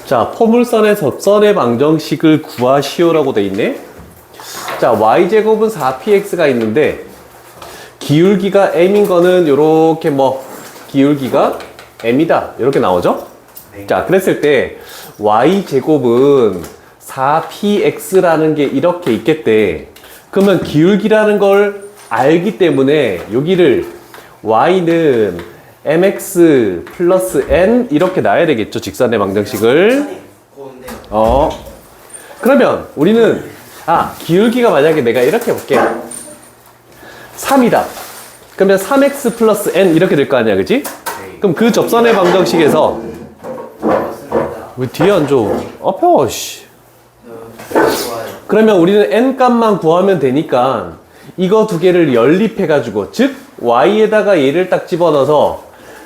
자, 포물선의 접선의 방정식을 구하시오라고 돼 있네. 자, y제곱은 4px가 있는데 기울기가 m인 거는 요렇게 뭐 기울기가 m이다 이렇게 나오죠. 네. 자, 그랬을 때 y제곱은 4px라는 게 이렇게 있겠대. 그러면 기울기라는 걸 알기 때문에 여기를 y는 mx 플러스 n 이렇게 놔야 되겠죠. 직선의 방정식을. 그러면 우리는 기울기가 만약에 내가 이렇게 볼게. 3이다. 그러면 3x 플러스 n 이렇게 될 거 아니야, 그치? 그럼 그 접선의 방정식에서 왜 뒤에 앉아? 펴, 씨. 그러면 우리는 n 값만 구하면 되니까 이거 두 개를 연립해가지고, 즉 y에다가 얘를 딱 집어넣어서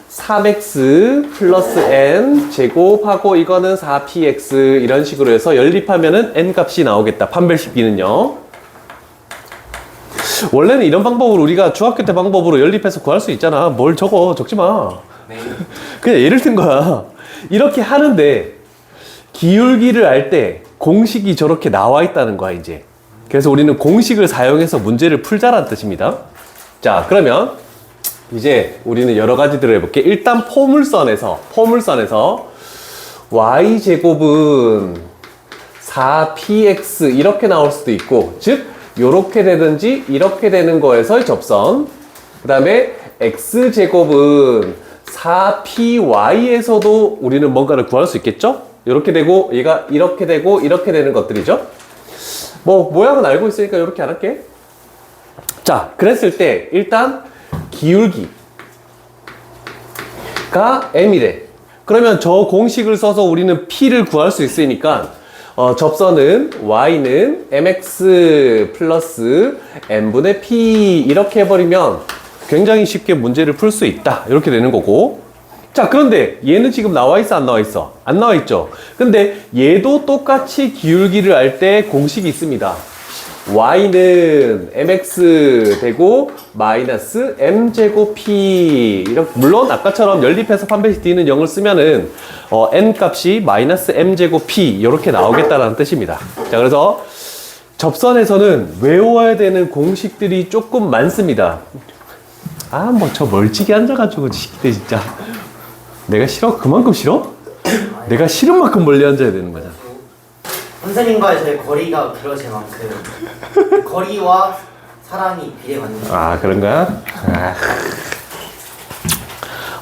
3x 플러스 n 제곱하고 이거는 4px 이런 식으로 해서 연립하면은 n 값이 나오겠다. 판별식비는요. 원래는 이런 방법으로 우리가 중학교 때 방법으로 연립해서 구할 수 있잖아. 뭘 적지 마. 네. 그냥 예를 든 거야. 이렇게 하는데 기울기를 알 때 공식이 저렇게 나와 있다는 거야, 이제. 그래서 우리는 공식을 사용해서 문제를 풀자라는 뜻입니다. 자, 그러면 이제 우리는 여러 가지들을 해볼게. 일단 포물선에서 y제곱은 4px 이렇게 나올 수도 있고, 즉 요렇게 되든지 이렇게 되는 거에서의 접선. 그 다음에 x제곱은 4py에서도 우리는 뭔가를 구할 수 있겠죠? 이렇게 되고 얘가 이렇게 되고 이렇게 되는 것들이죠. 뭐 모양은 알고 있으니까 이렇게 안 할게. 자, 그랬을 때 일단 기울기가 m이래. 그러면 저 공식을 써서 우리는 p를 구할 수 있으니까 접선은 y는 mx 플러스 n분의 p 이렇게 해버리면 굉장히 쉽게 문제를 풀 수 있다. 이렇게 되는 거고. 자, 그런데 얘는 지금 나와 있어, 안 나와 있어? 안 나와 있죠. 근데 얘도 똑같이 기울기를 알 때 공식이 있습니다. y는 mx 되고 마이너스 m제곱 p 이렇게, 물론 아까처럼 연립해서 판별식 d는 0을 쓰면은 n 값이 마이너스 m제곱 p 이렇게 나오겠다라는 뜻입니다. 자, 그래서 접선에서는 외워야 되는 공식들이 조금 많습니다. 뭐 저 멀찍이 앉아가지고 시키대 진짜. 내가 싫어? 그만큼 싫어? 내가 싫은 만큼 멀리 앉아야 되는 거잖아. 선생님과의 저의 거리가 그러실 만큼 거리와 사랑이 비례받는 거예요. 그런 거야?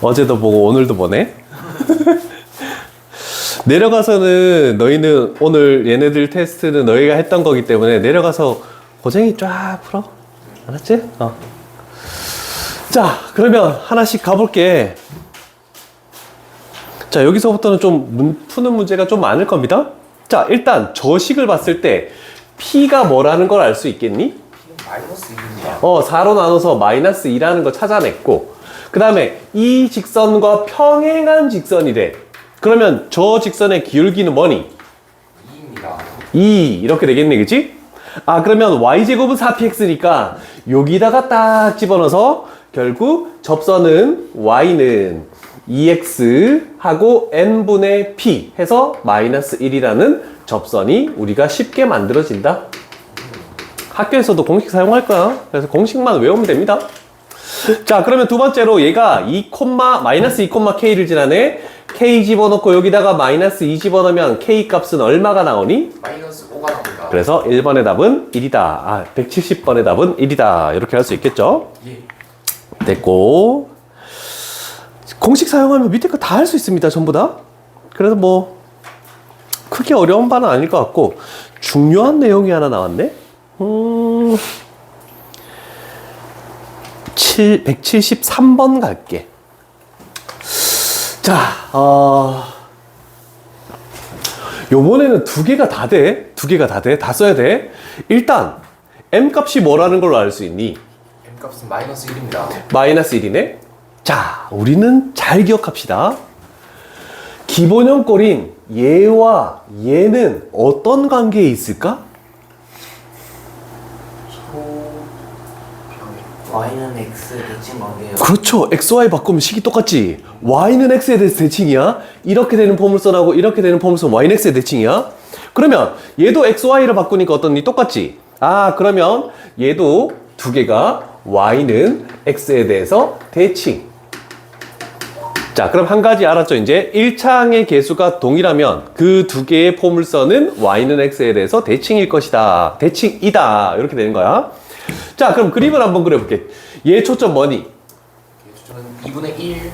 어제도 보고 오늘도 보네. 내려가서는 너희는 오늘 얘네들 테스트는 너희가 했던 거기 때문에 내려가서 고쟁이 쫙 풀어. 알았지? 자, 그러면 하나씩 가볼게. 자, 여기서부터는 좀 푸는 문제가 좀 많을 겁니다. 자, 일단 저식을 봤을 때 P가 뭐라는 걸 알 수 있겠니? 마이너스 2입니다. 4로 나눠서 마이너스 2라는 거 찾아냈고, 그 다음에 이 직선과 평행한 직선이래. 그러면 저 직선의 기울기는 뭐니? 2입니다. 2 이렇게 되겠네, 그치? 그러면 y제곱은 4px니까 여기다가 딱 집어넣어서 결국 접선은 y는 2x 하고 n분의 p 해서 마이너스 1이라는 접선이 우리가 쉽게 만들어진다. 학교에서도 공식 사용할 거야. 그래서 공식만 외우면 됩니다. 자, 그러면 두 번째로 얘가 마이너스 2,k를 지나네. k 집어넣고 여기다가 마이너스 2 집어넣으면 k 값은 얼마가 나오니? 마이너스 5가 나옵니다. 그래서 1번의 답은 1이다. 170번의 답은 1이다. 이렇게 할 수 있겠죠? 예. 됐고, 공식 사용하면 밑에 거 다 할 수 있습니다. 전부 다. 그래서 뭐 크게 어려운 바는 아닐 것 같고, 중요한 내용이 하나 나왔네. 173번 갈게. 자, 요번에는 두 개가 다 돼. 다 써야 돼. 일단 m 값이 뭐라는 걸로 알 수 있니? m 값은 마이너스 1입니다. 마이너스 1이네. 자, 우리는 잘 기억합시다. 기본형 꼴인 얘와 얘는 어떤 관계에 있을까? y는 x 대칭 관계예요. 그렇죠. XY 바꾸면 식이 똑같지. Y는 X에 대해서 대칭이야. 이렇게 되는 포물선하고 이렇게 되는 포물선 Y는 X에 대칭이야. 그러면 얘도 XY를 바꾸니까 어떻니? 똑같지. 아, 그러면 얘도 두 개가 Y는 X에 대해서 대칭. 자, 그럼 한 가지 알았죠? 이제 1차항의 개수가 동일하면 그 두 개의 포물선은 Y는 X에 대해서 대칭일 것이다. 대칭이다. 이렇게 되는 거야. 자, 그럼 그림을 한번 그려볼게. 얘 초점 뭐니? 초점은 2분의 1,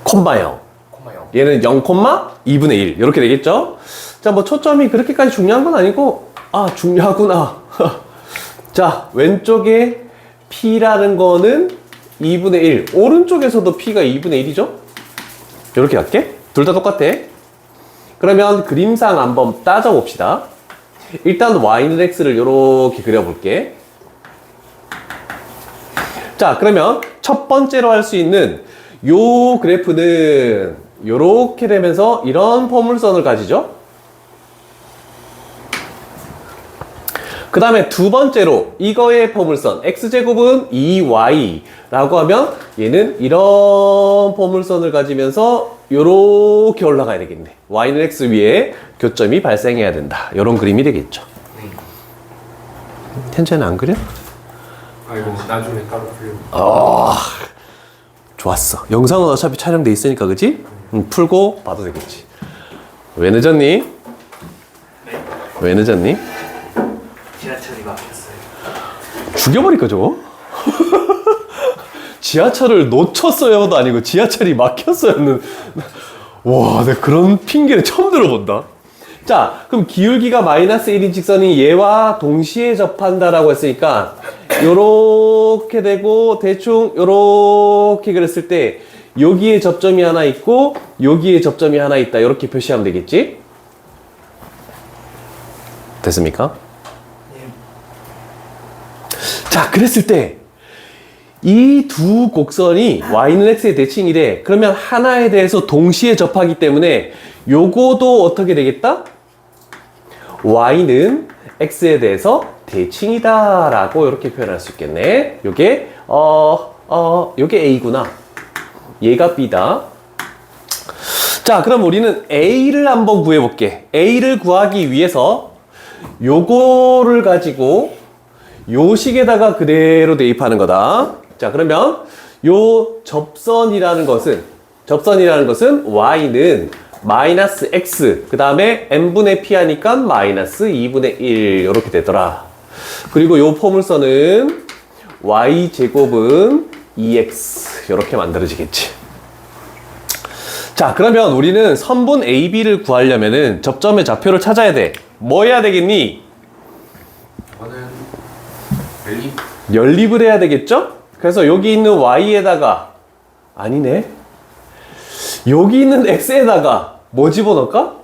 콤마 0. 콤마 0. 얘는 0, 2분의 1. 이렇게 되겠죠? 자, 뭐 초점이 그렇게까지 중요한 건 아니고, 아, 중요하구나. 자, 왼쪽에 P라는 거는 2분의 1. 오른쪽에서도 P가 2분의 1이죠? 이렇게 할게. 둘 다 똑같아. 그러면 그림상 한번 따져봅시다. 일단 Y는 X를 이렇게 그려볼게. 자, 그러면 첫 번째로 할 수 있는 요 그래프는 요렇게 되면서 이런 포물선을 가지죠. 그 다음에 두 번째로 이거의 포물선 x제곱은 2y라고 하면 얘는 이런 포물선을 가지면서 요렇게 올라가야 되겠네. y는 x 위에 교점이 발생해야 된다. 요런 그림이 되겠죠. 네. 현재는 안 그려? 아, 이거 나중에 따로 풀려. 좋았어. 영상은 어차피 촬영돼 있으니까, 그치? 풀고 봐도 되겠지. 왜 늦었니? 네. 왜 늦었니? 지하철이 막혔어요. 죽여버릴까, 저거? 지하철을 놓쳤어요도 아니고 지하철이 막혔어요는. 와, 내가 그런 핑계를 처음 들어본다. 자, 그럼 기울기가 마이너스 1인 직선이 얘와 동시에 접한다라고 했으니까 요렇게 되고 대충 요렇게 그랬을 때 여기에 접점이 하나 있고 여기에 접점이 하나 있다. 이렇게 표시하면 되겠지? 됐습니까? 네. 자, 그랬을 때 이 두 곡선이 y는 x의 대칭이래. 그러면 하나에 대해서 동시에 접하기 때문에 요거도 어떻게 되겠다? y는 x에 대해서 대칭이다 라고 이렇게 표현할 수 있겠네. 요게 요게 a구나. 얘가 b다. 자, 그럼 우리는 a를 한번 구해볼게. a를 구하기 위해서 요거를 가지고 요 식에다가 그대로 대입하는 거다. 자, 그러면 요 접선이라는 것은 y는 마이너스 x 그 다음에 n분의 p 하니까 마이너스 2분의 1 이렇게 되더라. 그리고 요 포물선은 y제곱은 2x 이렇게 만들어지겠지. 자, 그러면 우리는 선분 AB를 구하려면은 접점의 좌표를 찾아야 돼. 뭐 해야 되겠니? 이거는 멜리 연립을 해야 되겠죠? 그래서 여기 있는 y에다가 아니네. 여기 있는 x에다가 뭐 집어넣을까?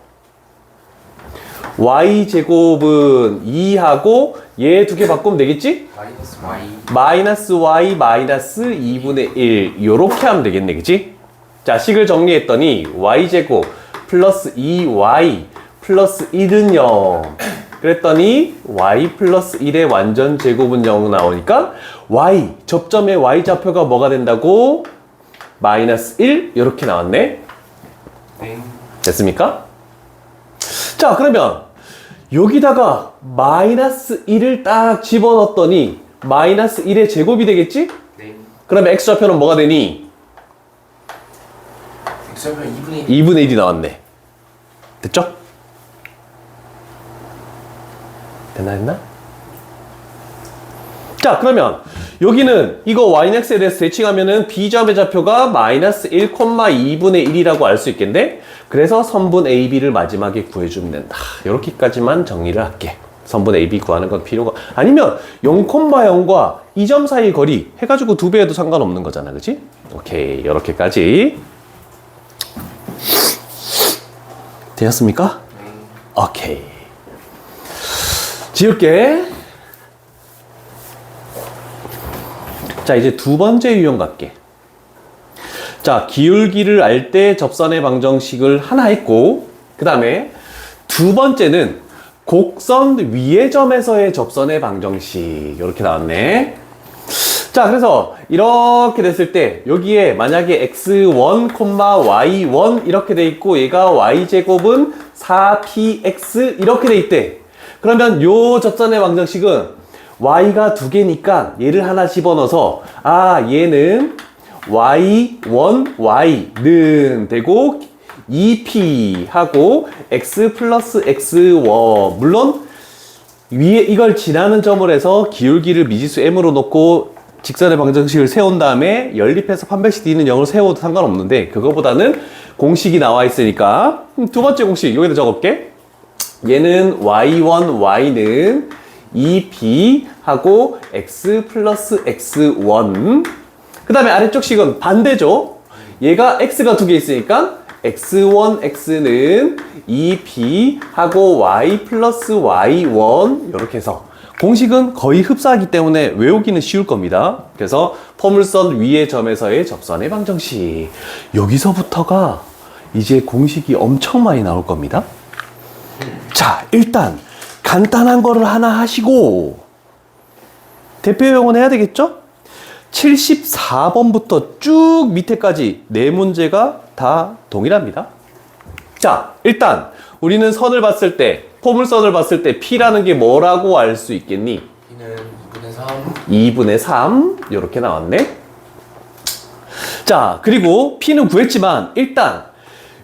y제곱은 2하고 얘 두 개 바꾸면 되겠지? 마이너스 y. 마이너스 y 마이너스 2분의 1 요렇게 하면 되겠네, 그치? 자, 식을 정리했더니 y제곱 플러스 2y 플러스 1은 0 그랬더니 y 플러스 1의 완전 제곱은 0 나오니까 y 접점의 y 좌표가 뭐가 된다고? 마이너스 1 이렇게 나왔네. 네. 됐습니까? 자, 그러면 여기다가 마이너스 1을 딱 집어넣었더니 마이너스 1의 제곱이 되겠지? 네. 그러면 x좌표는 뭐가 되니? x좌표 2분의 1. 2분의 1이 나왔네. 됐죠? 됐나? 자, 그러면 여기는 이거 yx에 대해서 대칭하면은 b점의 좌표가 마이너스 1, 2분의 1이라고 알 수 있겠네? 그래서 선분 AB를 마지막에 구해주면 된다. 이렇게까지만 정리를 할게. 선분 AB 구하는 건 필요가 아니면 0,0과 이 점 사이 거리 해가지고 2배 해도 상관없는 거잖아, 그치? 오케이, 이렇게까지 되었습니까? 네. 오케이. 지울게. 자, 이제 두 번째 유형 갈게. 자, 기울기를 알 때 접선의 방정식을 하나 했고, 그 다음에 두 번째는 곡선 위의 점에서의 접선의 방정식. 이렇게 나왔네. 자, 그래서 이렇게 됐을 때 여기에 만약에 x1, y1 이렇게 돼 있고 얘가 y제곱은 4px 이렇게 돼 있대. 그러면 요 접선의 방정식은 y가 두 개니까 얘를 하나 집어넣어서 얘는 y1, y는 되고 2p 하고 x 플러스 x1 물론 위에 이걸 지나는 점을 해서 기울기를 미지수 m으로 놓고 직선의 방정식을 세운 다음에 연립해서 판별식 d는 0을 세워도 상관없는데 그거보다는 공식이 나와 있으니까 두 번째 공식 여기다 적을게. 얘는 y1, y는 2p 하고 x 플러스 x1 그 다음에 아래쪽 식은 반대죠. 얘가 x가 두 개 있으니까 x1, x는 2p 하고 y 플러스 y1 이렇게 해서 공식은 거의 흡사하기 때문에 외우기는 쉬울 겁니다. 그래서 포물선 위의 점에서의 접선의 방정식 여기서부터가 이제 공식이 엄청 많이 나올 겁니다. 자, 일단 간단한 거를 하나 하시고 대표용은 해야 되겠죠? 74번부터 쭉 밑에까지 네 문제가 다 동일합니다. 자, 일단 우리는 선을 봤을 때 포물선을 봤을 때 P라는 게 뭐라고 알 수 있겠니? P는 2분의 3 2분의 3 이렇게 나왔네. 자, 그리고 P는 구했지만 일단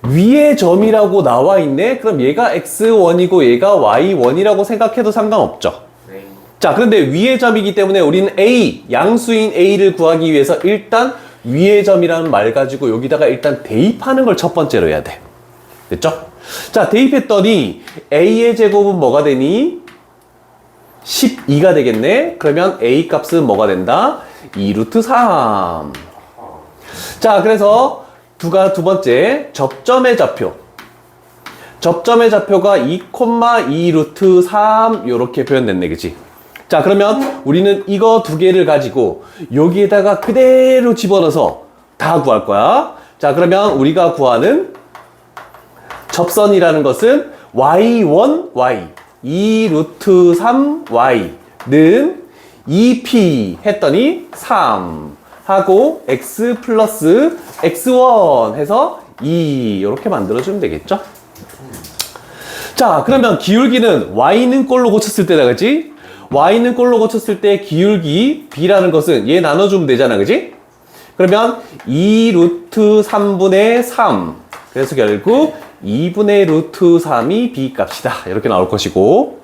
위의 점이라고 나와 있네. 그럼 얘가 x1이고 얘가 y1이라고 생각해도 상관없죠. 네. 자, 그런데 위의 점이기 때문에 우리는 A, 양수인 A를 구하기 위해서 일단 위의 점이라는 말 가지고 여기다가 일단 대입하는 걸 첫 번째로 해야 돼. 됐죠? 자, 대입했더니 A의 제곱은 뭐가 되니? 12가 되겠네. 그러면 A 값은 뭐가 된다? 2루트 3. 자, 그래서 두 번째 접점의 좌표. 접점의 좌표가 2,2 루트 3 요렇게 표현됐네, 그치? 자, 그러면 우리는 이거 두 개를 가지고 여기에다가 그대로 집어넣어서 다 구할 거야. 자, 그러면 우리가 구하는 접선이라는 것은 y1, y 2 루트 3 y는 2p 했더니 3 하고 x 플러스 x1 해서 2 이렇게 만들어주면 되겠죠? 자, 그러면 기울기는 y는 꼴로 고쳤을 때다, 그치? y는 꼴로 고쳤을 때 기울기 b라는 것은 얘 나눠주면 되잖아, 그치? 그러면 2 루트 3분의 3 그래서 결국 2분의 루트 3이 b 값이다 이렇게 나올 것이고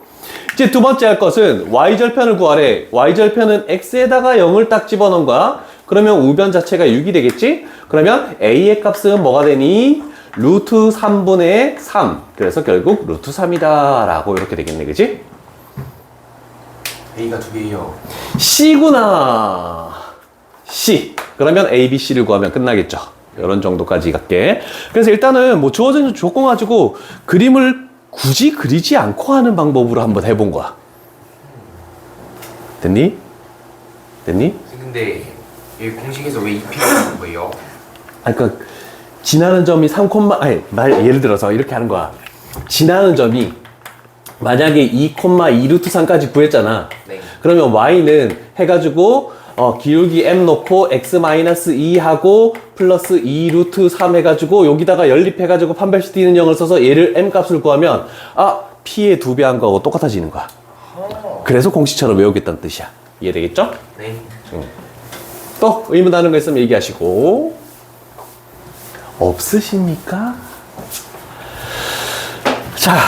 이제 두 번째 할 것은 y절편을 구하래. y절편은 x에다가 0을 딱 집어넣은 거야. 그러면 우변 자체가 6이 되겠지? 그러면 a의 값은 뭐가 되니? 루트 3분의 3 그래서 결국 루트 3이다 라고 이렇게 되겠네, 그치? A가 두 개예요. C구나. C. 그러면 A, B, C를 구하면 끝나겠죠. 이런 정도까지 갈게. 그래서 일단은 뭐 주어진 조건 가지고 그림을 굳이 그리지 않고 하는 방법으로 한번 해본 거야. 됐니? 됐니? 근데 여기 공식에서 왜 2P가 나온 거예요? 그러니까 지나는 점이 3, 예를 들어서 이렇게 하는 거야. 지나는 점이 만약에 2, 2 루트 3까지 구했잖아. 네. 그러면 y는 해가지고 기울기 m 놓고 x-2 하고 플러스 2 루트 3 해가지고 여기다가 연립해가지고 판별식 d는 0을 써서 얘를 m 값을 구하면 p의 2배 한 거하고 똑같아지는 거야. 그래서 공식처럼 외우겠다는 뜻이야. 이해되겠죠? 네. 또 의문하는 거 있으면 얘기하시고. 없으십니까? 자,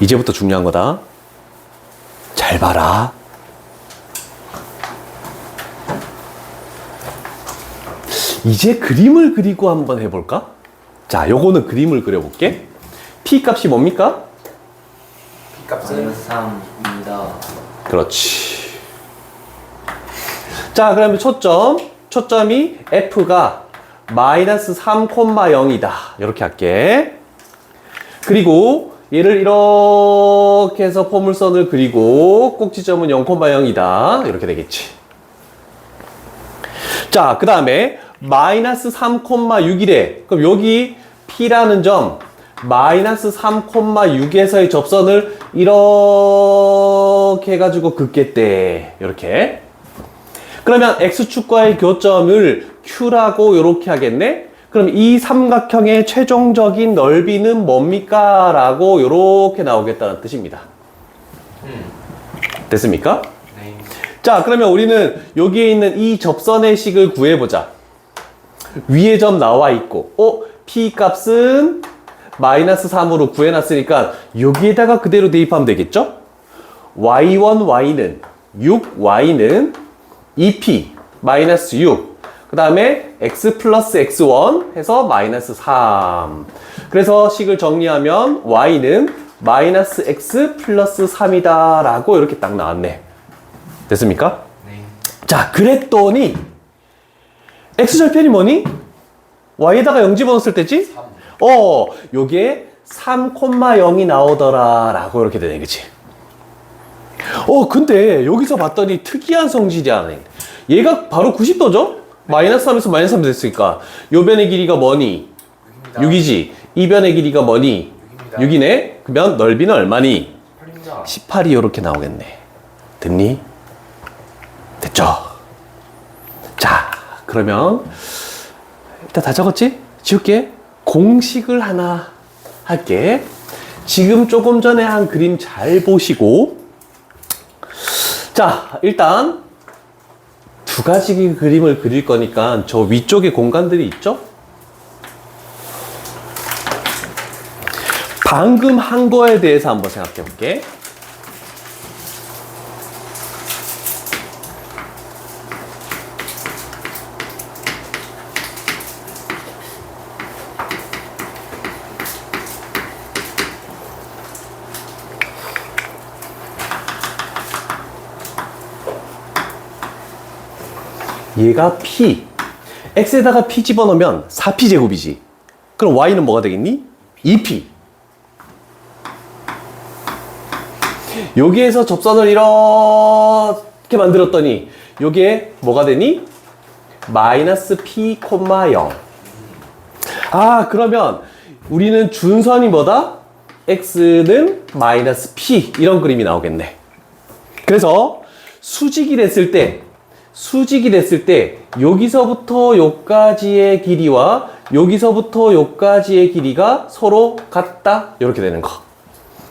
이제부터 중요한 거다. 잘 봐라. 이제 그림을 그리고 한번 해볼까? 자, 요거는 그림을 그려볼게. P 값이 뭡니까? P 값은 3입니다. 그렇지. 자, 그러면 초점이 F가 마이너스 3,0이다. 이렇게 할게. 그리고 얘를 이렇게 해서 포물선을 그리고 꼭지점은 0,0이다. 이렇게 되겠지. 자, 그 다음에 마이너스 3,6이래. 그럼 여기 P라는 점 마이너스 3,6에서의 접선을 이렇게 해가지고 긋겠대. 이렇게. 그러면 X축과의 교점을 Q라고 이렇게 하겠네? 그럼 이 삼각형의 최종적인 넓이는 뭡니까? 라고 이렇게 나오겠다는 뜻입니다. 됐습니까? 네. 자, 그러면 우리는 여기에 있는 이 접선의 식을 구해보자. 위에 점 나와 있고, P 값은 마이너스 3으로 구해놨으니까 여기에다가 그대로 대입하면 되겠죠? y1, y는 6, y는 2p 마이너스 6. 그 다음에 x 플러스 x1 해서 마이너스 3. 그래서 식을 정리하면 y는 마이너스 x 플러스 3이다 라고 이렇게 딱 나왔네. 됐습니까? 네. 자, 그랬더니 x절편이 뭐니? y에다가 0 집어넣었을 때지? 3. 요게 3,0이 나오더라 라고 이렇게 되네, 그치? 근데 여기서 봤더니 특이한 성질이 하네. 얘가 바로 90도죠? 마이너스 3에서 마이너스 3 됐으니까 요 변의 길이가 뭐니? 6입니다. 6이지. 이 변의 길이가 뭐니? 6입니다. 6이네. 그러면 넓이는 얼마니? 8입니다. 18이 이렇게 나오겠네. 됐니? 됐죠? 자, 그러면 일단 다 적었지? 지울게. 공식을 하나 할게. 지금 조금 전에 한 그림 잘 보시고, 자, 일단 두 가지 그림을 그릴 거니까 저 위쪽에 공간들이 있죠? 방금 한 거에 대해서 한번 생각해 볼게. 얘가 P. X에다가 P 집어넣으면 4P 제곱이지. 그럼 Y는 뭐가 되겠니? 2P. 여기에서 접선을 이렇게 만들었더니 여기에 뭐가 되니? 마이너스 P, 0. 그러면 우리는 준선이 뭐다? X는 마이너스 P. 이런 그림이 나오겠네. 그래서 수직이 됐을 때 여기서부터 여기까지의 길이와 여기서부터 여기까지의 길이가 서로 같다. 이렇게 되는 거.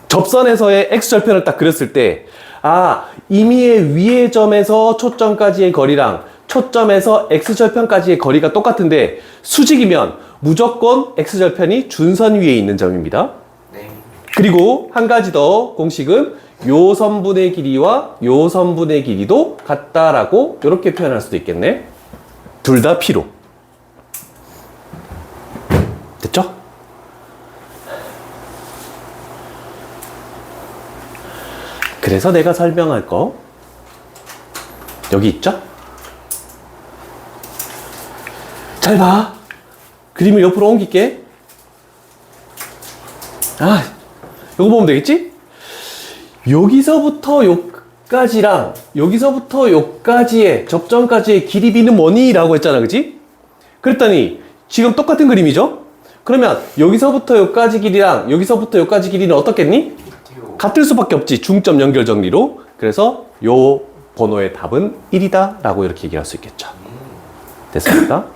접선에서의 X절편을 딱 그렸을 때 임의의 위의 점에서 초점까지의 거리랑 초점에서 X절편까지의 거리가 똑같은데 수직이면 무조건 X절편이 준선 위에 있는 점입니다. 네. 그리고 한 가지 더 공식은 요 선분의 길이와 요 선분의 길이도 같다라고 이렇게 표현할 수도 있겠네. 둘 다 P로. 됐죠? 그래서 내가 설명할 거 여기 있죠? 잘 봐. 그림을 옆으로 옮길게. 요거 보면 되겠지? 여기서부터 여기까지랑 여기서부터 여기까지의 접점까지의 길이 B는 뭐니? 라고 했잖아, 그치? 그랬더니 지금 똑같은 그림이죠? 그러면 여기서부터 여기까지 길이랑 여기서부터 여기까지 길이는 어떻겠니? 같을 수밖에 없지, 중점 연결 정리로. 그래서 요 번호의 답은 1이다 라고 이렇게 얘기할 수 있겠죠. 됐습니까?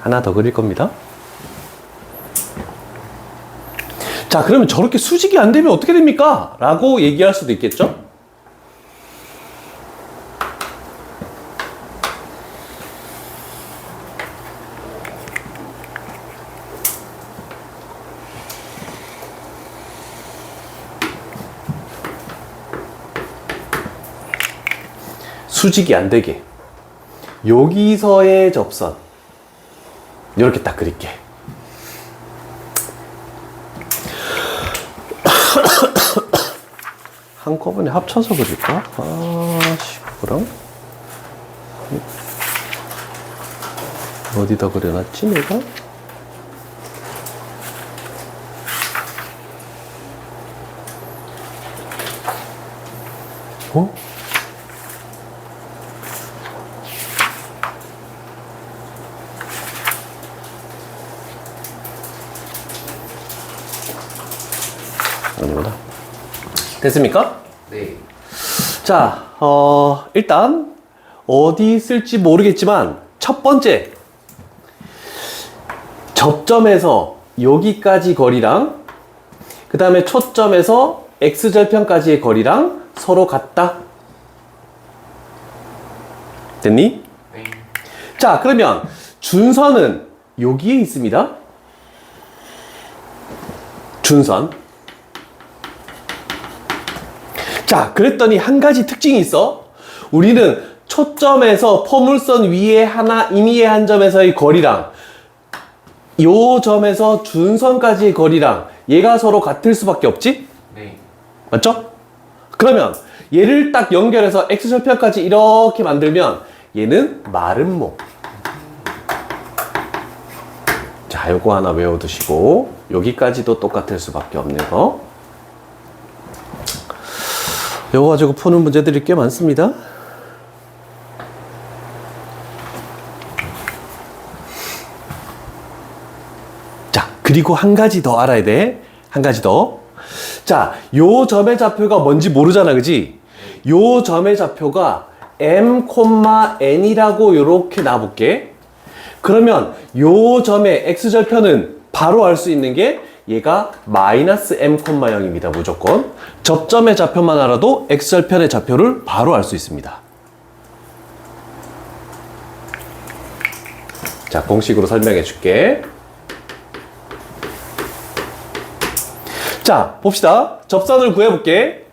하나 더 그릴 겁니다. 자, 그러면 저렇게 수직이 안 되면 어떻게 됩니까? 라고 얘기할 수도 있겠죠? 수직이 안 되게 여기서의 접선 이렇게 딱 그릴게. 한꺼번에 합쳐서 그릴까? 그럼 어디다 그려놨지 내가? 아니구나. 됐습니까? 네. 자, 일단 어디 쓸지 모르겠지만 첫 번째 접점에서 여기까지 거리랑 그 다음에 초점에서 x절편까지의 거리랑 서로 같다. 됐니? 네. 자, 그러면 준선은 여기에 있습니다. 준선. 자, 그랬더니 한 가지 특징이 있어. 우리는 초점에서 포물선 위에 하나, 임의의 한 점에서의 거리랑 요 점에서 준선까지의 거리랑 얘가 서로 같을 수밖에 없지? 네. 맞죠? 그러면 얘를 딱 연결해서 x절편까지 이렇게 만들면 얘는 마름모. 자, 요거 하나 외워두시고 여기까지도 똑같을 수밖에 없는 거. 요거 가지고 푸는 문제들이 꽤 많습니다. 자, 그리고 한 가지 더 알아야 돼. 한 가지 더. 자, 요 점의 좌표가 뭔지 모르잖아, 그지? 요 점의 좌표가 m,n이라고 요렇게 놔볼게. 그러면 요 점의 x절편은 바로 알 수 있는 게 얘가 마이너스 m,0입니다. 무조건. 접점의 좌표만 알아도 x절편의 좌표를 바로 알 수 있습니다. 자, 공식으로 설명해 줄게. 자, 봅시다. 접선을 구해볼게.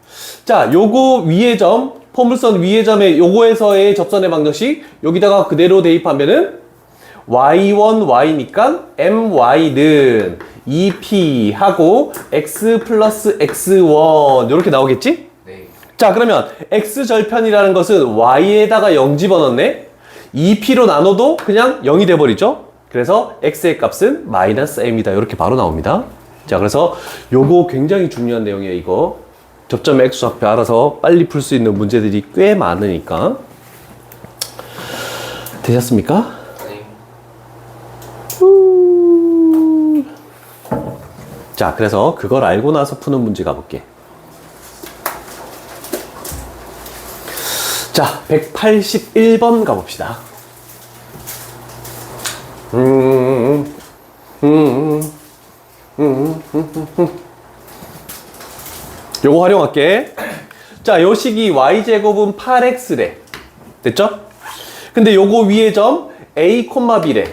자, 요거 위의 점, 포물선 위의 점에 요거에서의 접선의 방정식 여기다가 그대로 대입하면은 y1, y니까 my는 2p 하고 x 플러스 x1 이렇게 나오겠지? 네. 자, 그러면 x절편이라는 것은 y에다가 0 집어넣네? 2p로 나눠도 그냥 0이 돼버리죠? 그래서 x의 값은 마이너스 m이다. 이렇게 바로 나옵니다. 자, 그래서 요거 굉장히 중요한 내용이에요, 이거. 접점의 x좌표 알아서 빨리 풀 수 있는 문제들이 꽤 많으니까. 되셨습니까? 네. 자, 그래서 그걸 알고 나서 푸는 문제 가볼게. 자, 181번 가봅시다. 요거 활용할게. 자, 요 식이 y제곱은 8x래. 됐죠? 근데 요거 위에 점 a, b래.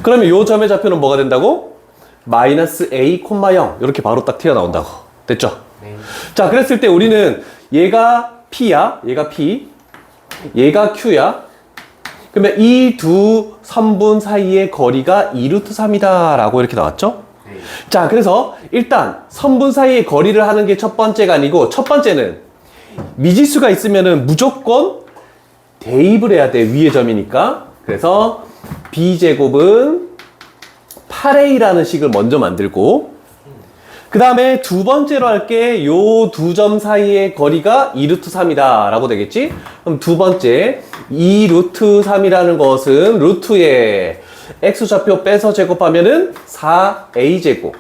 그러면 요 점의 좌표는 뭐가 된다고? 마이너스 a, 0 이렇게 바로 딱 튀어나온다고. 됐죠? 네. 자, 그랬을 때 우리는 얘가 p야. 얘가 p. 얘가 q야. 그러면 이 두 선분 사이의 거리가 2루트 3이다 라고 이렇게 나왔죠? 네. 자, 그래서 일단 선분 사이의 거리를 하는 게 첫 번째가 아니고 첫 번째는 미지수가 있으면은 무조건 대입을 해야 돼. 위의 점이니까. 그래서 b제곱은 8a라는 식을 먼저 만들고 그 다음에 두 번째로 할게 요 두 점 사이의 거리가 2루트 3이다 라고 되겠지? 그럼 두 번째 2루트 3이라는 것은 루트에 x좌표 빼서 제곱하면은 4a제곱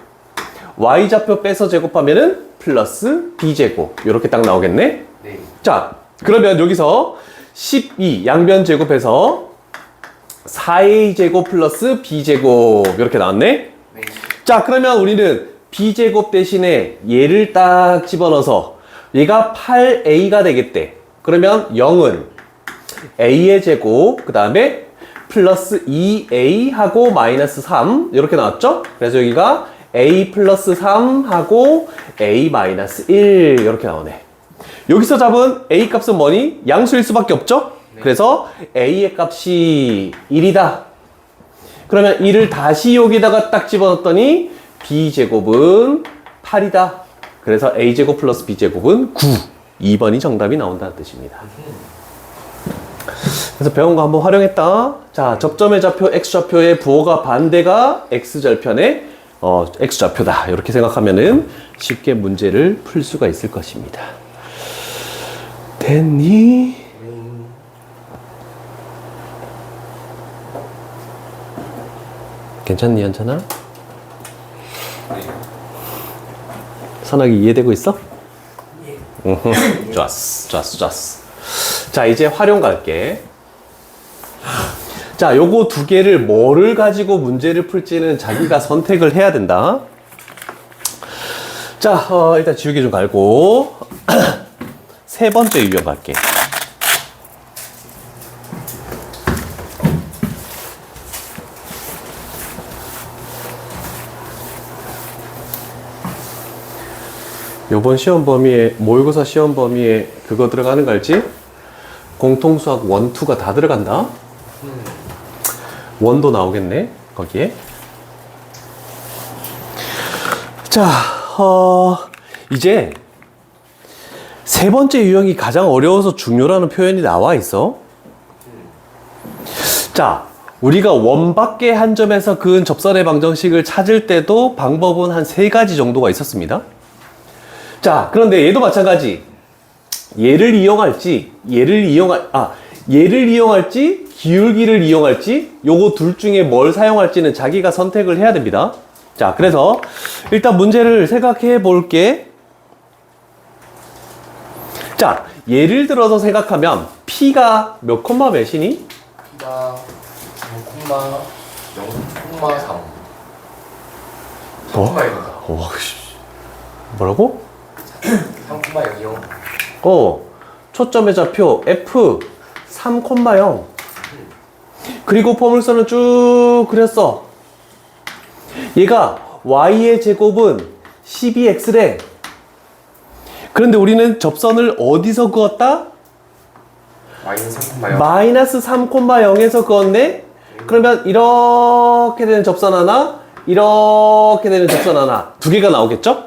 y좌표 빼서 제곱하면은 플러스 b제곱 이렇게 딱 나오겠네? 네. 자, 그러면 여기서 12 양변 제곱해서 4a제곱 플러스 b제곱 이렇게 나왔네? 네. 자, 그러면 우리는 b제곱 대신에 얘를 딱 집어넣어서 얘가 8a가 되겠대. 그러면 0은 a의 제곱 그 다음에 플러스 2a 하고 마이너스 3 이렇게 나왔죠? 그래서 여기가 a 플러스 3 하고 a 마이너스 1 이렇게 나오네. 여기서 잡은 a 값은 뭐니? 양수일 수밖에 없죠? 네. 그래서 a의 값이 1이다. 그러면 1을 다시 여기다가 딱 집어넣었더니 b제곱은 8이다. 그래서 a제곱 플러스 b제곱은 9. 2번이 정답이 나온다는 뜻입니다. 그래서 배운 거 한번 활용했다. 자, 접점의 좌표 x좌표의 부호가 반대가 x절편의 x좌표다. 이렇게 생각하면은 쉽게 문제를 풀 수가 있을 것입니다. 됐니? 괜찮니, 현찬아? 선하게 이해되고 있어? 예. 좋았어. 자, 이제 활용 갈게. 자, 요거 두 개를 뭐를 가지고 문제를 풀지는 자기가 선택을 해야 된다. 자, 일단 지우개 좀 갈고. 세 번째 유형 갈게. 요번 시험 범위에, 모의고사 시험 범위에 그거 들어가는 거 알지? 공통수학 1, 2가 다 들어간다? 원도 나오겠네, 거기에. 자, 이제 세 번째 유형이 가장 어려워서 중요라는 표현이 나와 있어. 자, 우리가 원밖에 한 점에서 그은 접선의 방정식을 찾을 때도 방법은 한 3가지 정도가 있었습니다. 자, 그런데 얘도 마찬가지. 얘를 이용할지, 얘를 이용할지, 기울기를 이용할지, 요거 둘 중에 뭘 사용할지는 자기가 선택을 해야 됩니다. 자, 그래서 일단 문제를 생각해 볼게. 자, 예를 들어서 생각하면 P가 몇 콤마 몇이니? P가 0,3 3,0다 뭐라고? 3,00 초점의 좌표 F 3,0. 그리고 포물선을 쭉 그렸어. 얘가 y의 제곱은 12x래. 그런데 우리는 접선을 어디서 그었다? -3,0 마이너스 3,0에서 그었네? 그러면 이렇게 되는 접선 하나, 이렇게 되는 접선 하나, 두 개가 나오겠죠?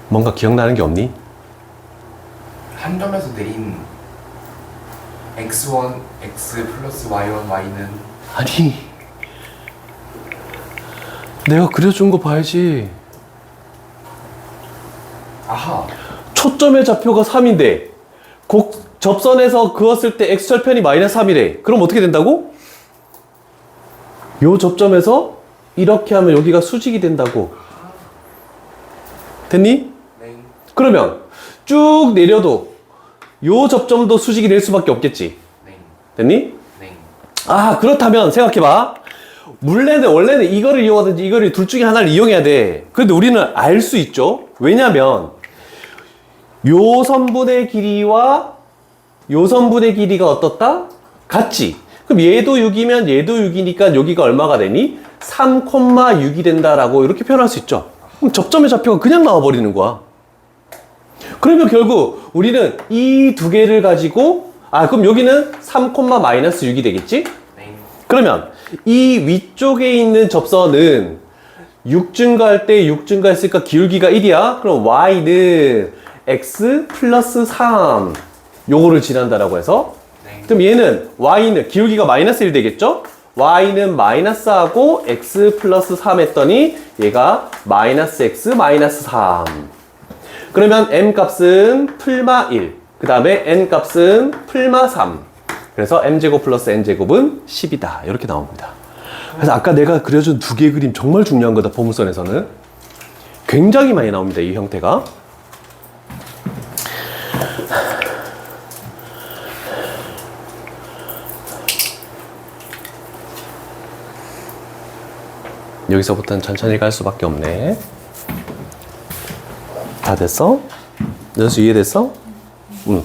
뭔가 기억나는 게 없니? 한 점에서 내린 x1, x 플러스 y1, y는 아니, 내가 그려준 거 봐야지. 아하 초점의 좌표가 3인데 접선에서 그었을 때 x절편이 마이너스 3이래. 그럼 어떻게 된다고? 요 접점에서 이렇게 하면 여기가 수직이 된다고. 됐니? 네. 그러면 쭉 내려도 요 접점도 수직이 될 수밖에 없겠지. 네. 됐니? 네. 아, 그렇다면 생각해봐. 원래는 이거를 이용하든지 이거를 둘 중에 하나를 이용해야 돼. 그런데 우리는 알 수 있죠. 왜냐면 요 선분의 길이와 요 선분의 길이가 어떻다? 같지. 그럼 얘도 6이면 얘도 6이니까 여기가 얼마가 되니? 3,6이 된다라고 이렇게 표현할 수 있죠. 그럼 접점의 좌표가 그냥 나와버리는 거야. 그러면 결국 우리는 이 두 개를 가지고, 그럼 여기는 3,-6이 되겠지? 네. 그러면 이 위쪽에 있는 접선은 6 증가할 때 6 증가했으니까 기울기가 1이야. 그럼 y는 x 플러스 3 요거를 지난다라고 해서, 네. 그럼 얘는 y는 기울기가 마이너스 1 되겠죠? y는 마이너스하고 x 플러스 3 했더니 얘가 마이너스 x 마이너스 3. 그러면 m 값은 풀마 1, 그 다음에 n 값은 풀마 3. 그래서 m제곱 플러스 n제곱은 10이다 이렇게 나옵니다. 그래서 아까 내가 그려준 두 개의 그림 정말 중요한 거다. 포물선에서는 굉장히 많이 나옵니다, 이 형태가. 여기서부터는 천천히 갈 수밖에 없네. 다 됐어? 연수 이해됐어? 응.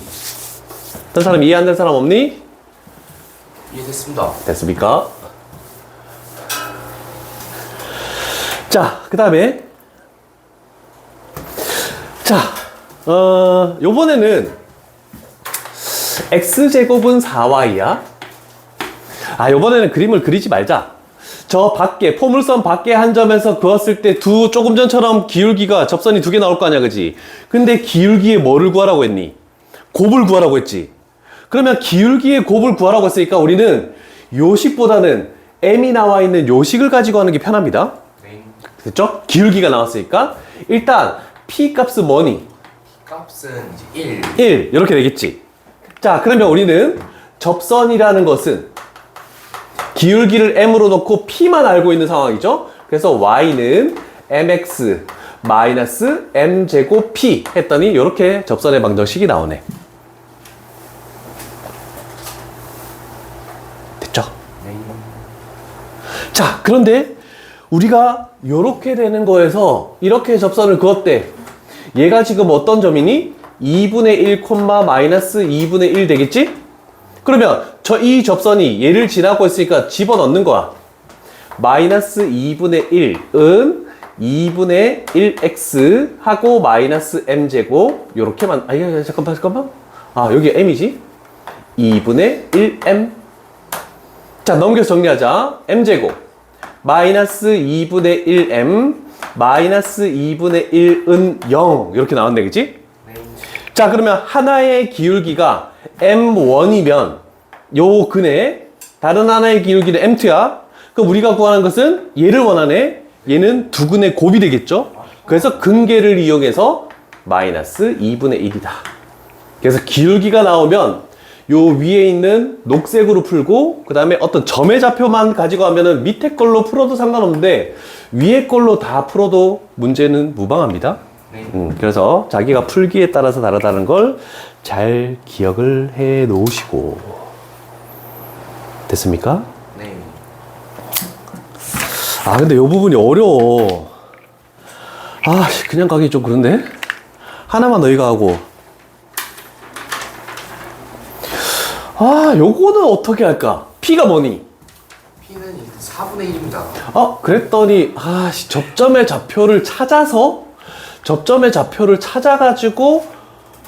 어떤 사람 이해 안 된 사람 없니? 이해됐습니다. 됐습니까? 자, 그 다음에 요번에는 x제곱은 4y야. 요번에는 그림을 그리지 말자. 저 밖에, 포물선 밖에 한 점에서 그었을 때 조금 전처럼 기울기가 접선이 두 개 나올 거 아니야, 그지? 근데 기울기에 뭐를 구하라고 했니? 곱을 구하라고 했지. 그러면 기울기의 곱을 구하라고 했으니까 우리는 요식보다는 m이 나와 있는 요식을 가지고 하는 게 편합니다. 네. 됐죠? 기울기가 나왔으니까 일단 p 값은 뭐니? 값은 이제 1. 1 이렇게 되겠지. 자, 그러면 우리는 접선이라는 것은 기울기를 m으로 놓고 p만 알고 있는 상황이죠. 그래서 y는 mx 마이너스 m제곱 p 했더니 이렇게 접선의 방정식이 나오네. 됐죠? 네. 자, 그런데 우리가 이렇게 되는 거에서 이렇게 접선을 그었대. 얘가 지금 어떤 점이니? 2분의 1, 마이너스 2분의 1 되겠지? 그러면 이 접선이 얘를 지나고 있으니까 집어넣는 거야. 마이너스 2분의 1은 2분의 1x 하고 마이너스 m제곱 요렇게만 잠깐만 여기 m이지? 2분의 1m. 자, 넘겨서 정리하자. m제곱 마이너스 2분의 1m 마이너스 2분의 1은 0 이렇게 나왔네, 그치? 네. 자, 그러면 하나의 기울기가 m1이면 요 근에 다른 하나의 기울기는 m2야. 그럼 우리가 구하는 것은 얘를 원하네. 얘는 두 근의 곱이 되겠죠. 그래서 근계를 이용해서 마이너스 2분의 1이다. 그래서 기울기가 나오면 요 위에 있는 녹색으로 풀고 그 다음에 어떤 점의 좌표만 가지고 하면은 밑에 걸로 풀어도 상관없는데 위에 걸로 다 풀어도 문제는 무방합니다. 네. 그래서 자기가 풀기에 따라서 다르다는 걸 잘 기억을 해 놓으시고. 됐습니까? 네. 근데 요 부분이 어려워. 그냥 가기 좀 그런데? 하나만 너희가 하고. 요거는 어떻게 할까? P가 뭐니? P는 4분의 1입니다. 그랬더니, 접점의 좌표를 찾아가지고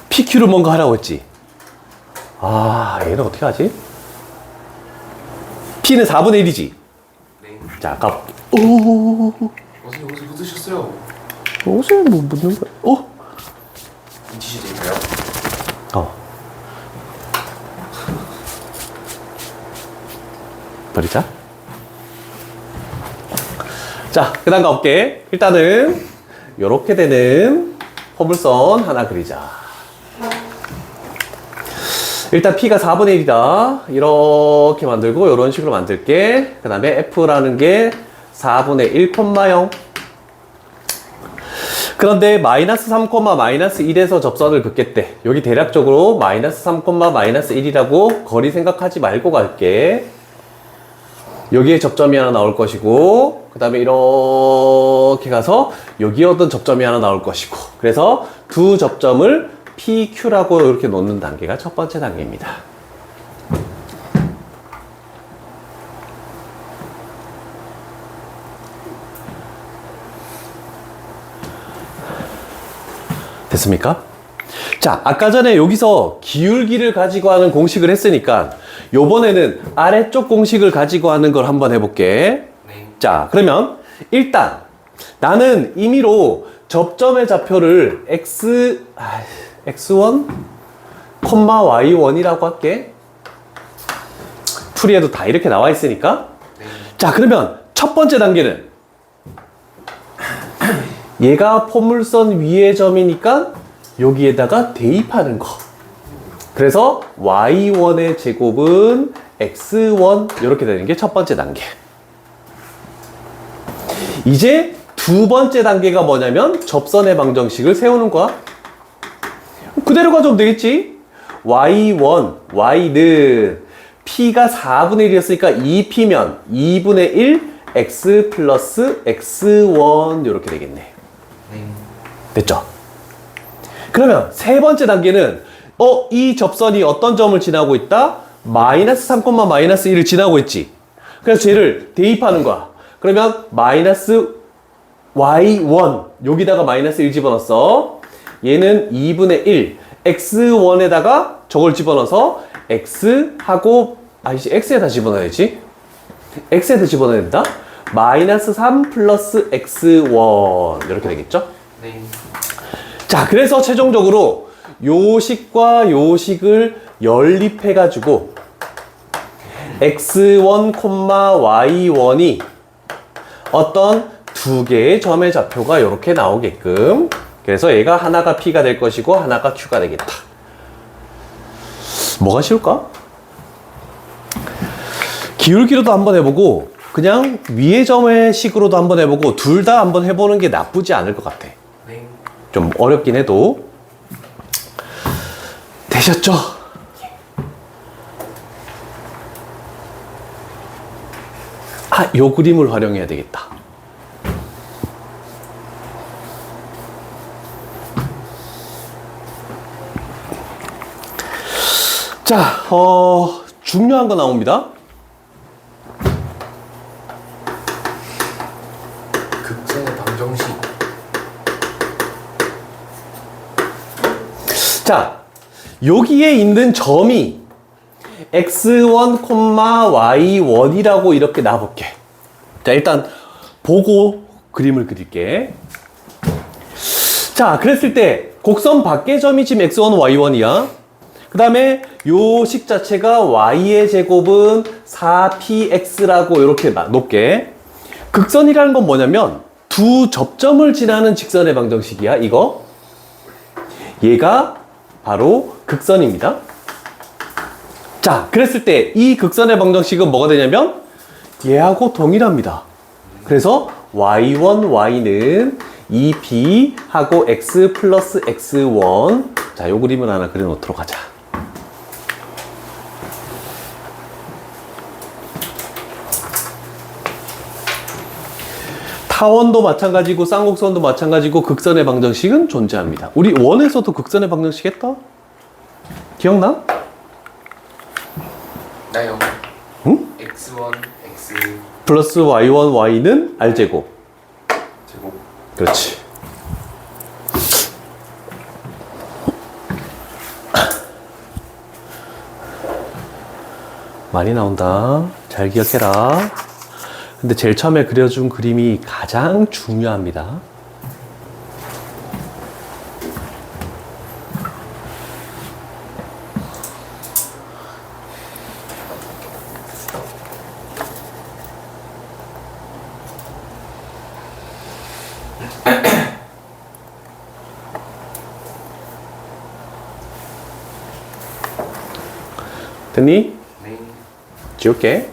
PQ를 뭔가 하라고 했지. 얘는 어떻게 하지? P는 4분의 1이지. 네. 자, 아까, 어제 묻으셨어요? 옷에 뭐 묻는 거야? 인치시 될까요? 버리자. 자, 그 다음 가볼게. 일단은 요렇게 되는 포물선 하나 그리자. 일단 P가 4분의 1이다. 이렇게 만들고 이런 식으로 만들게. 그 다음에 F라는 게 4분의 1, 0. 그런데 마이너스 3, 마이너스 1에서 접선을 긋겠대. 여기 대략적으로 마이너스 3, 마이너스 1이라고 거리 생각하지 말고 갈게. 여기에 접점이 하나 나올 것이고, 그 다음에 이렇게 가서 여기에 어떤 접점이 하나 나올 것이고, 그래서 두 접점을 PQ라고 이렇게 놓는 단계가 첫 번째 단계입니다. 됐습니까? 자, 아까 전에 여기서 기울기를 가지고 하는 공식을 했으니까 요번에는 아래쪽 공식을 가지고 하는 걸 한번 해볼게. 네. 자, 그러면 일단 나는 임의로 접점의 좌표를 x1, y1이라고 할게. 풀이에도 다 이렇게 나와 있으니까. 네. 자, 그러면 첫 번째 단계는 얘가 포물선 위의 점이니까 여기에다가 대입하는 거. 그래서 y1의 제곱은 x1 이렇게 되는 게 첫 번째 단계. 이제 두 번째 단계가 뭐냐면 접선의 방정식을 세우는 거야. 그대로 가져오면 되겠지. y1, y는 p가 4분의 1이었으니까 2p면 2분의 1 x 플러스 x1 이렇게 되겠네. 네. 됐죠? 그러면 세 번째 단계는 이 접선이 어떤 점을 지나고 있다? 마이너스 3, 마이너스 1을 지나고 있지. 그래서 쟤를 대입하는 거야. 그러면 마이너스 y1 여기다가 마이너스 1 집어넣었어. 얘는 2분의 1 x1에다가 저걸 집어넣어서 x하고 x에다 집어넣어야지. x에다 집어넣어야 된다. 마이너스 3 플러스 x1 이렇게 되겠죠? 네. 자, 그래서 최종적으로 요식과 요식을 연립해가지고 x1, y1이 어떤 두 개의 점의 좌표가 이렇게 나오게끔. 그래서 얘가 하나가 P가 될 것이고 하나가 Q가 되겠다. 뭐가 쉬울까? 기울기로도 한번 해보고 그냥 위의 점의 식으로도 한번 해보고 둘 다 한번 해보는 게 나쁘지 않을 것 같아. 좀 어렵긴 해도 되셨죠? 아, 요 그림을 활용해야 되겠다. 자, 중요한 거 나옵니다. 극전의 방정식. 자, 여기에 있는 점이 x1, y1이라고 이렇게 놔볼게. 자, 일단 보고 그림을 그릴게. 자, 그랬을 때 곡선 밖의 점이 지금 x1, y1이야. 그 다음에 요 식 자체가 y의 제곱은 4px라고 이렇게 놓게. 극선이라는 건 뭐냐면 두 접점을 지나는 직선의 방정식이야, 이거. 얘가 바로 극선입니다. 자, 그랬을 때 이 극선의 방정식은 뭐가 되냐면 얘하고 동일합니다. 그래서 y1, y는 2p 하고 x 플러스 x1. 자, 요 그림을 하나 그려놓도록 하자. 타원도 마찬가지고 쌍곡선도 마찬가지고 극선의 방정식은 존재합니다. 우리 원에서도 극선의 방정식 했다? 기억나? 나요. 응? x1, x 플러스 y1, y는 r제곱. 제곱. 그렇지. 많이 나온다. 잘 기억해라. 근데 제일 처음에 그려준 그림이 가장 중요합니다. 됐니? 네. 지울게.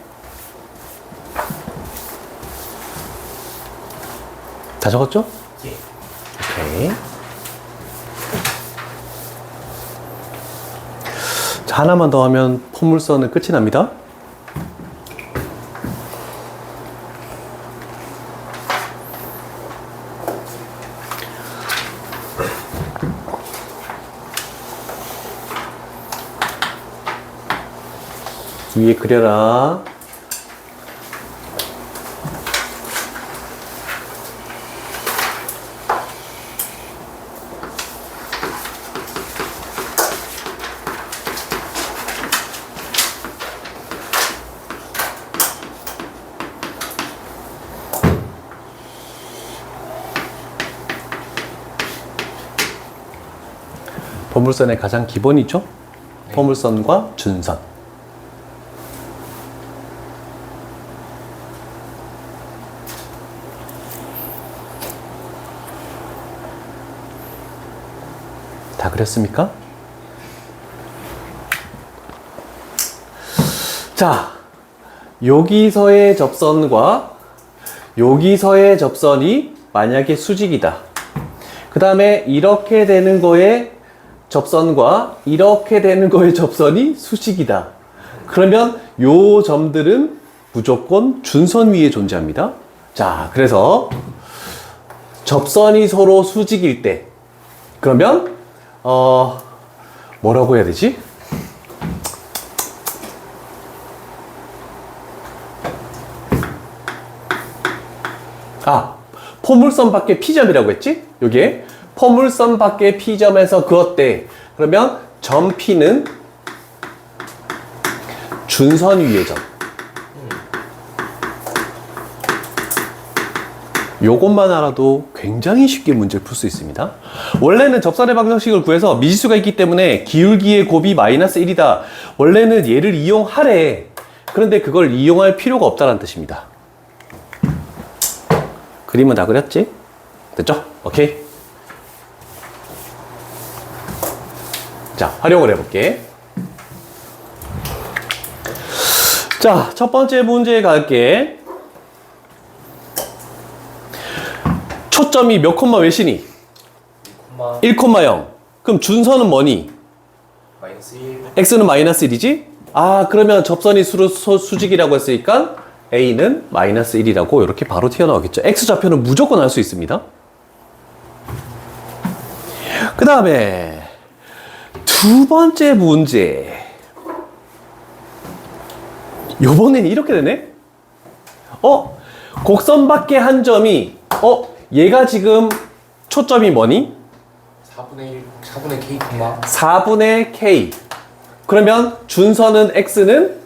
다 적었죠? 예. 오케이. 자, 하나만 더 하면 포물선은 끝이 납니다. 위에 그려라. 포물선의 가장 기본이죠? 네. 포물선과 준선. 다 그렸습니까? 자, 여기서의 접선과 여기서의 접선이 만약에 수직이다. 그 다음에 이렇게 되는 거에 접선과 이렇게 되는 거의 접선이 수직이다. 그러면 요 점들은 무조건 준선 위에 존재합니다. 자, 그래서 접선이 서로 수직일 때 그러면 뭐라고 해야 되지? 아, 포물선 밖의 P점이라고 했지? 요게 포물선 밖의 P점에서 그었대. 그러면 점 P는 준선 위의 점. 요것만 알아도 굉장히 쉽게 문제를 풀 수 있습니다. 원래는 접선의 방정식을 구해서 미지수가 있기 때문에 기울기의 곱이 마이너스 1이다. 원래는 얘를 이용하래. 그런데 그걸 이용할 필요가 없다는 뜻입니다. 그림은 다 그렸지? 됐죠? 오케이. 자, 활용을 해볼게. 자, 첫 번째 문제 갈게. 초점이 몇 콤마 몇이니? 1,0 그럼 준선은 뭐니? 마이너스 1 x는 마이너스 1이지? 아, 그러면 접선이 수직이라고 했으니까 a는 마이너스 1이라고 이렇게 바로 튀어나오겠죠. x좌표는 무조건 알 수 있습니다. 그 다음에 두 번째 문제. 요번엔 이렇게 되네? 곡선 밖에 한 점이, 얘가 지금 초점이 뭐니? 4분의 k, 4분의 k. 그러면 준선은 x는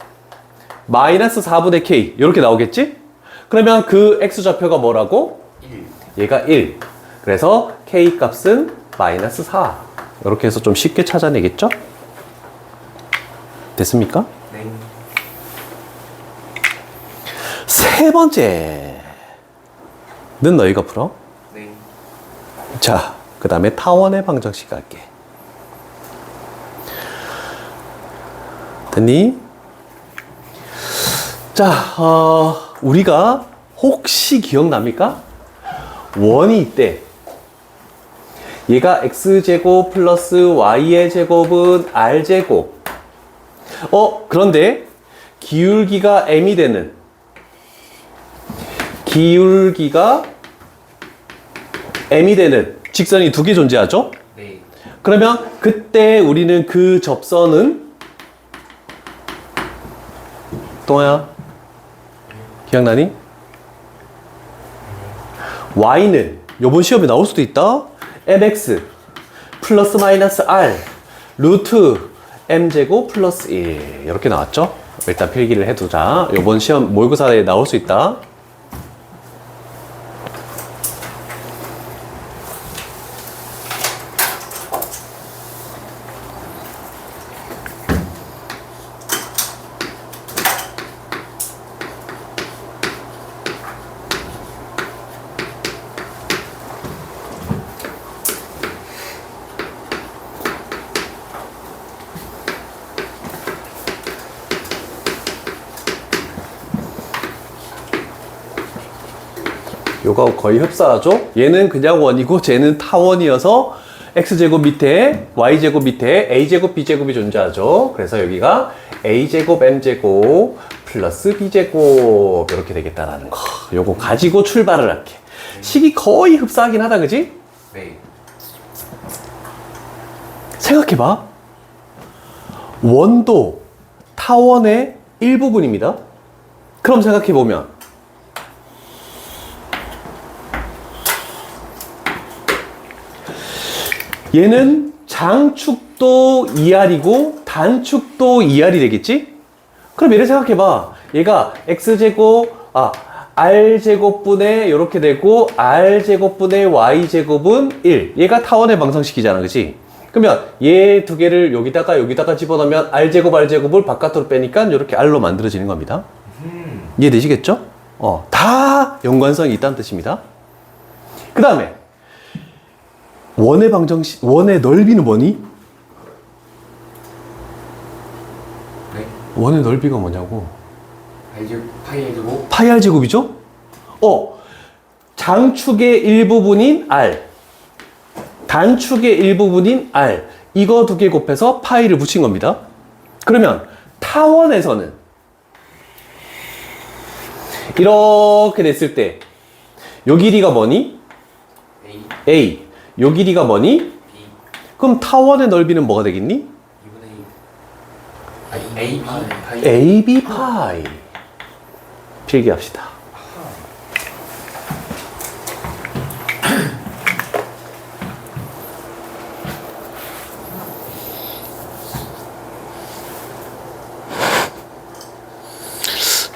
마이너스 4분의 k. 이렇게 나오겠지? 그러면 그 x좌표가 뭐라고? 1 얘가 1. 그래서 k 값은 마이너스 4. 이렇게 해서 좀 쉽게 찾아내겠죠? 됐습니까? 네. 세 번째는 너희가 풀어. 네. 자, 그 다음에 타원의 방정식 갈게. 됐니? 자, 우리가 혹시 기억납니까? 원이 있대. 얘가 x제곱 플러스 y의 제곱은 r제곱. 그런데 기울기가 m이 되는, 직선이 두 개 존재하죠? 네. 그러면 그때 우리는 그 접선은 동아야 기억나니? y는 요번 시험에 나올 수도 있다. mx 플러스 마이너스 r 루트 m제곱 플러스 1 이렇게 나왔죠? 일단 필기를 해두자. 요번 시험 모의고사에 나올 수 있다. 요거 거의 흡사하죠? 얘는 그냥 원이고 쟤는 타원이어서 x제곱 밑에 y제곱 밑에 a제곱 b제곱이 존재하죠. 그래서 여기가 a제곱 m제곱 플러스 b제곱 이렇게 되겠다라는 거. 요거 가지고 출발을 할게. 식이 거의 흡사하긴 하다, 그지? 네. 생각해봐. 원도 타원의 일부분입니다. 그럼 생각해보면 얘는 장축도 2R이고 단축도 2R이 되겠지? 그럼 얘를 생각해봐. 얘가 R제곱분의 이렇게 되고 R제곱분의 Y제곱은 1. 얘가 타원의 방정식이잖아, 그치? 그러면 얘 두 개를 여기다가 집어넣으면 R제곱을 바깥으로 빼니까 이렇게 R로 만들어지는 겁니다. 이해되시겠죠? 다 연관성이 있다는 뜻입니다. 그 다음에 원의 방정식, 원의 넓이는 뭐니? 네. 원의 넓이가 뭐냐고? 파이 R제곱 파이 R 제곱이죠? 장축의 일부분인 R, 단축의 일부분인 R, 이거 두 개 곱해서 파이를 붙인 겁니다. 그러면 타원에서는 이렇게 됐을 때 요 길이가 뭐니? A. 요 길이가 뭐니? B 그럼 타원의 넓이는 뭐가 되겠니? 2분의 2 AB 파이 AB 파이. 필기합시다.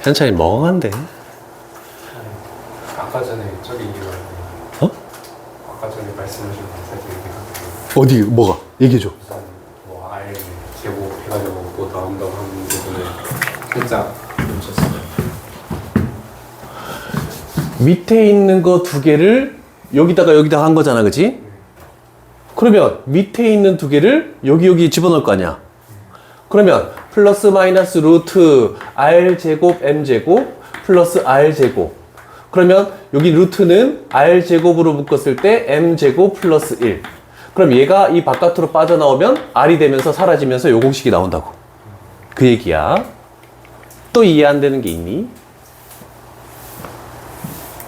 현찬이 멍한데? 아까 전에 저기 얘기했는데 아까 전에 말씀하신 거 살짝 얘기하는데 어디, 뭐가? 얘기해줘. 무슨 R 제곱 해가지고 뭐 나온다고 하는 부분을 살짝 놓쳤어요. 밑에 있는 거 두 개를 여기다가 한 거잖아, 그치? 그러면 밑에 있는 두 개를 여기 집어넣을 거 아니야? 그러면 플러스 마이너스 루트 R제곱 M제곱 플러스 R제곱. 그러면 여기 루트는 R제곱으로 묶었을 때 M제곱 플러스 1. 그럼 얘가 이 바깥으로 빠져나오면 R이 되면서 사라지면서 요 공식이 나온다고. 그 얘기야. 또 이해 안 되는 게 있니?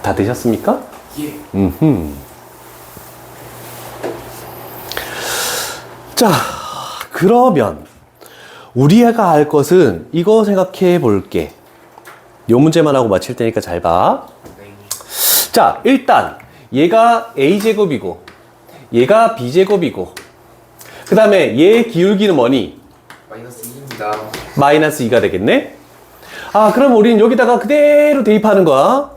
다 되셨습니까? 예. 자, 그러면 우리가 알 것은 이거 생각해 볼게. 요 문제만 하고 마칠 테니까 잘 봐. 네. 자, 일단 얘가 A제곱이고 얘가 B제곱이고 그 다음에 얘의 기울기는 뭐니? 마이너스 2입니다. 마이너스 2가 되겠네? 아, 그럼 우린 여기다가 그대로 대입하는 거야.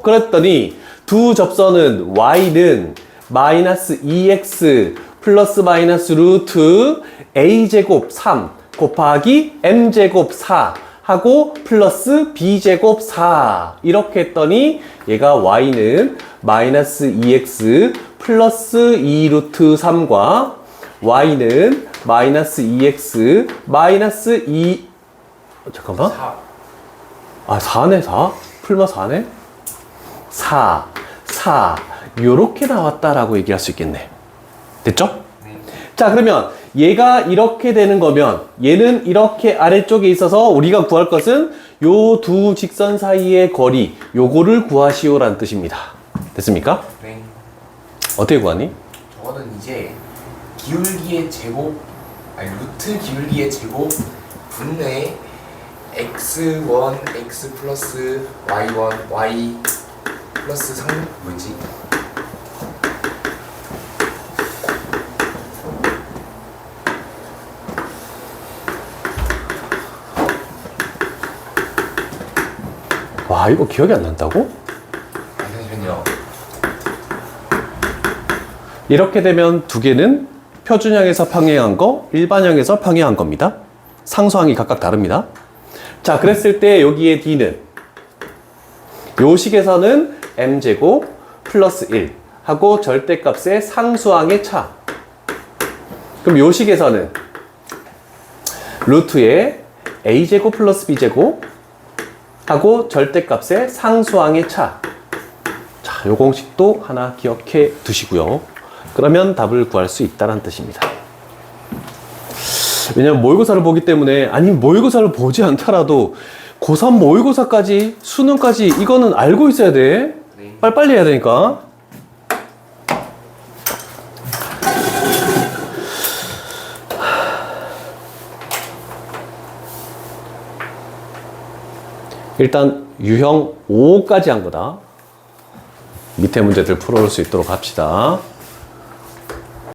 그랬더니 두 접선은 y는 마이너스 2x 플러스 마이너스 루트 a제곱 3 곱하기 m제곱 4 하고 플러스 b제곱 4 이렇게 했더니 얘가 y는 마이너스 2x 플러스 2 루트 3과 y는 마이너스 2x 마이너스 2 잠깐만 4. 아 4네 4? 풀마 4네? 4 요렇게 나왔다라고 얘기할 수 있겠네. 됐죠? 네. 자, 그러면 얘가 이렇게 되는 거면 얘는 이렇게 아래쪽에 있어서 우리가 구할 것은 요 두 직선 사이의 거리 요거를 구하시오라는 뜻입니다. 됐습니까? 네. 어떻게 구하니? 저거는 이제 기울기의 제곱, 아니 루트 기울기의 제곱 분의 x1 x 플러스 y1 y 플러스 3 뭐지? 와, 이거 기억이 안 난다고? 잠시만요. 이렇게 되면 두 개는 표준형에서 평행한 거, 일반형에서 평행한 겁니다. 상수항이 각각 다릅니다. 자, 그랬을 때 여기에 D는 요 식에서는 m제곱 플러스 1 하고 절대값의 상수항의 차. 그럼 요 식에서는 루트에 a제곱 플러스 b제곱 하고 절대값의 상수항의 차. 자, 요 공식도 하나 기억해 두시고요. 그러면 답을 구할 수 있다는 뜻입니다. 왜냐면 모의고사를 보기 때문에, 아니 모의고사를 보지 않더라도 고3 모의고사까지 수능까지 이거는 알고 있어야 돼. 네. 빨리빨리 해야 되니까. 일단 유형 5까지 한 거다. 밑에 문제들 풀어올 수 있도록 합시다.